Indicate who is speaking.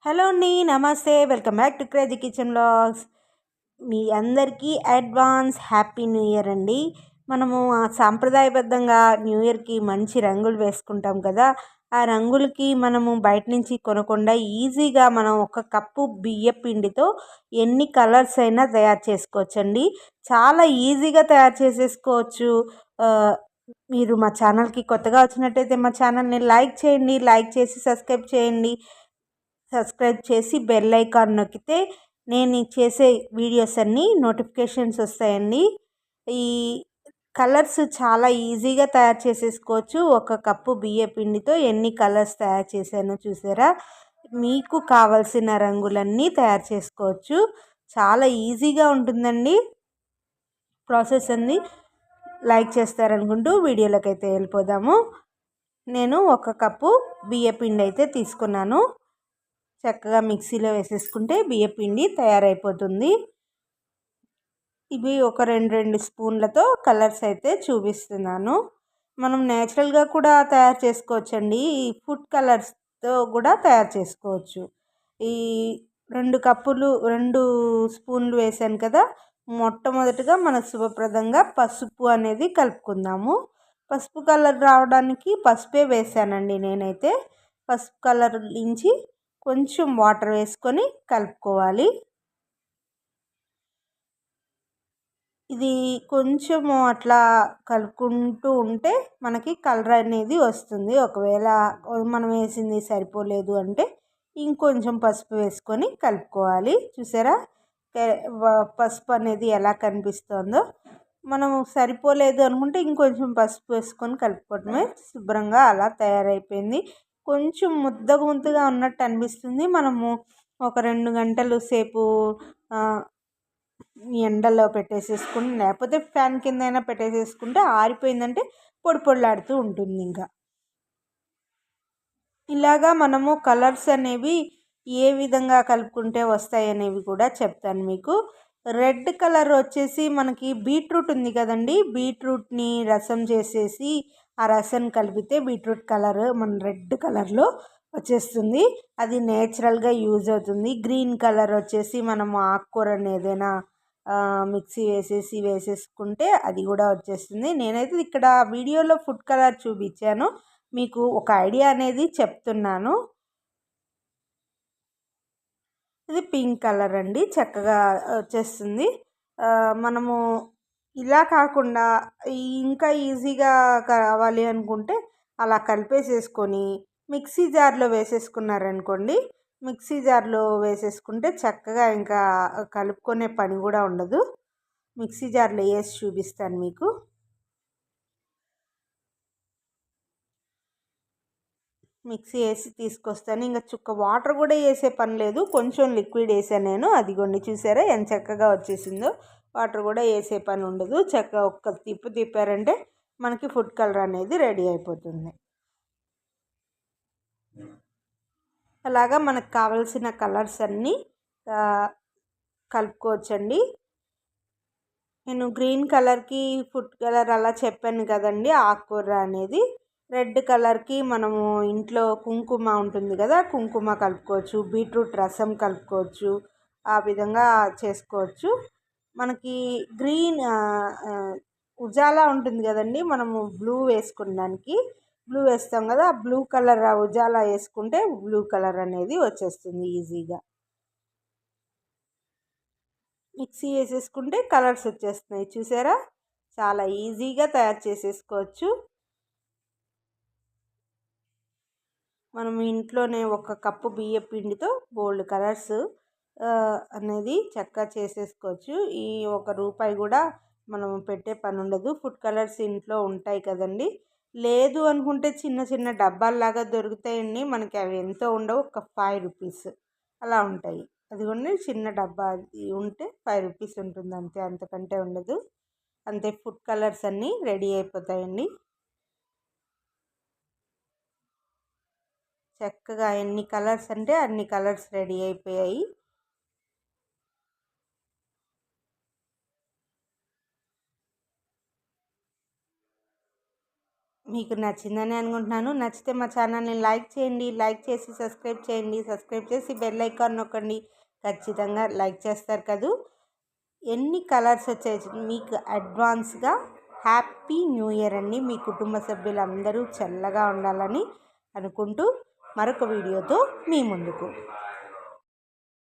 Speaker 1: Hello అండి, నమస్తే. Welcome back to crazy kitchen vlogs. మీ అందరికీ అడ్వాన్స్ హ్యాపీ న్యూ ఇయర్ అండి. మనము సాంప్రదాయబద్ధంగా న్యూ ఇయర్కి మంచి రంగులు వేసుకుంటాం కదా. ఆ రంగులకి మనము బయట నుంచి కొనకుండా ఈజీగా మనం ఒక కప్పు బియ్య పిండితో ఎన్ని కలర్స్ అయినా తయారు చేసుకోవచ్చండి. చాలా ఈజీగా తయారు చేసేసుకోవచ్చు. ఆ, మీరు మా ఛానల్కి కొత్తగా వచ్చినట్టయితే మా ఛానల్ని లైక్ చేయండి, లైక్ చేసి సబ్స్క్రైబ్ చేసి బెల్ ఐకాన్ నొక్కితే నేను చేసే వీడియోస్ అన్నీ నోటిఫికేషన్స్ వస్తాయండి. ఈ కలర్స్ చాలా ఈజీగా తయారు చేసేసుకోవచ్చు. ఒక కప్పు బియ్య పిండితో ఎన్ని కలర్స్ తయారు చేశానో చూసారా. మీకు కావలసిన రంగులన్నీ తయారు చేసుకోవచ్చు. చాలా ఈజీగా ఉంటుందండి ప్రాసెస్ అండి. లైక్ చేస్తారనుకుంటూ వీడియోలోకి అయితే వెళ్ళిపోదాము. నేను ఒక కప్పు బియ్య పిండి అయితే తీసుకున్నాను. చక్కగా మిక్సీలో వేసేసుకుంటే బియ్యపిండి తయారైపోతుంది. ఇవి ఒక రెండు స్పూన్లతో కలర్స్ అయితే చూపిస్తున్నాను. మనం నేచురల్గా కూడా తయారు చేసుకోవచ్చండి. ఈ ఫుడ్ కలర్స్తో కూడా తయారు చేసుకోవచ్చు. ఈ 2 స్పూన్లు వేసాను కదా. మొట్టమొదటిగా మన శుభప్రదంగా పసుపు అనేది కలుపుకుందాము. పసుపు కలర్ రావడానికి పసుపే వేసానండి నేనైతే. పసుపు కలర్ నుంచి కొంచెం వాటర్ వేసుకొని కలుపుకోవాలి. ఇది కొంచెము అట్లా కలుపుకుంటూ ఉంటే మనకి కలర్ అనేది వస్తుంది. ఒకవేళ మనం వేసింది సరిపోలేదు అంటే ఇంకొంచెం పసుపు వేసుకొని కలుపుకోవాలి. చూసారా పసుపు అనేది ఎలా కనిపిస్తుందో. మనం సరిపోలేదు అనుకుంటే ఇంకొంచెం పసుపు వేసుకొని కలుపుకోవడమే. శుభ్రంగా అలా తయారైపోయింది. కొంచెం ముద్దగా ఉన్నట్టు అనిపిస్తుంది. మనము ఒక 2 గంటలు సేపు ఎండలో పెట్టేసేసుకుని లేకపోతే ఫ్యాన్ కింద అయినా పెట్టేసేసుకుంటే ఆరిపోయిందంటే పొడిలాడుతూ ఉంటుంది. ఇంకా ఇలాగా మనము కలర్స్ అనేవి ఏ విధంగా కలుపుకుంటే వస్తాయి అనేవి కూడా చెప్తాను మీకు. రెడ్ కలర్ వచ్చేసి మనకి బీట్రూట్ ఉంది కదండి. బీట్రూట్ని రసం చేసేసి ఆ రసం కలిపితే బీట్రూట్ కలర్ మన రెడ్ కలర్లో వచ్చేస్తుంది. అది నేచురల్గా యూజ్ అవుతుంది. గ్రీన్ కలర్ వచ్చేసి మనము ఆకుకూరని ఏదైనా మిక్సీ వేసేసుకుంటే అది కూడా వచ్చేస్తుంది. నేనైతే ఇక్కడ వీడియోలో ఫుడ్ కలర్ చూపించాను, మీకు ఒక ఐడియా అనేది చెప్తున్నాను. ఇది పింక్ కలర్ అండి, చక్కగా వచ్చేస్తుంది. మనము ఇలా కాకుండా ఇంకా ఈజీగా కావాలి అనుకుంటే అలా కలిపేసేసుకొని మిక్సీ జార్లో వేసేసుకున్నారనుకోండి. మిక్సీ జార్లో వేసేసుకుంటే చక్కగా ఇంకా కలుపుకునే పని కూడా ఉండదు. మిక్సీ జార్లో వేసి చూపిస్తాను మీకు. మిక్సీ వేసి తీసుకొస్తాను. ఇంకా చుక్క వాటర్ కూడా వేసే పని లేదు, కొంచెం లిక్విడ్ వేసాను నేను. అదిగోండి చూసారా ఎంత చక్కగా వచ్చేసిందో. వాటర్ కూడా వేసే పని ఉండదు. చక్కగా ఒక్క తిప్పారంటే మనకి ఫుడ్ కలర్ అనేది రెడీ అయిపోతుంది. అలాగా మనకు కావలసిన కలర్స్ అన్నీ కలుపుకోవచ్చండి. నేను గ్రీన్ కలర్కి ఫుడ్ కలర్ అలా చెప్పాను కదండి, ఆకుకూర అనేది. రెడ్ కలర్కి మనము ఇంట్లో కుంకుమ ఉంటుంది కదా, కుంకుమ కలుపుకోవచ్చు. బీట్రూట్ రసం కలుపుకోవచ్చు. ఆ విధంగా చేసుకోవచ్చు. మనకి గ్రీన్ ఉజాలా ఉంటుంది కదండి, మనము బ్లూ వేసుకున్నానికి బ్లూ వేస్తాం కదా. బ్లూ కలర్ ఉజాలా వేసుకుంటే బ్లూ కలర్ అనేది వచ్చేస్తుంది ఈజీగా. మిక్సీ వేసేసుకుంటే కలర్స్ వచ్చేస్తున్నాయి చూసారా. చాలా ఈజీగా తయారు చేసేసుకోవచ్చు. మనం ఇంట్లోనే ఒక కప్పు బియ్య పిండితో బోల్డ్ కలర్స్ అనేది చక్కగా చేసేసుకోవచ్చు. ఈ ₹1 కూడా మనం పెట్టే పని ఉండదు. ఫుడ్ కలర్స్ ఇంట్లో ఉంటాయి కదండి. లేదు అనుకుంటే చిన్న చిన్న డబ్బాల్లాగా దొరుకుతాయండి మనకి. అవి ఎంతో ఉండవు, ఒక ₹5 అలా ఉంటాయి. అదిగోండి చిన్న డబ్బా ఉంటే ₹5 ఉంటుంది అంతే, అంతకంటే ఉండదు. అంతే, ఫుడ్ కలర్స్ అన్నీ రెడీ అయిపోతాయండి. చక్కగా ఎన్ని కలర్స్ అంటే అన్ని కలర్స్ రెడీ అయిపోయాయి. మీకు నచ్చిందని అనుకుంటున్నాను. నచ్చితే మా ఛానల్ని లైక్ చేయండి, లైక్ చేసి సబ్స్క్రైబ్ చేయండి, సబ్స్క్రైబ్ చేసి బెల్ ఐకాన్ నొక్కండి. ఖచ్చితంగా లైక్ చేస్తారు కదూ. ఎన్ని కలర్స్ వచ్చాయి మీకు అడ్వాన్స్గా హ్యాపీ న్యూ ఇయర్ అండి. మీ కుటుంబ సభ్యులందరూ చల్లగా ఉండాలని అనుకుంటూ మరొక వీడియోతో మీ ముందుకు.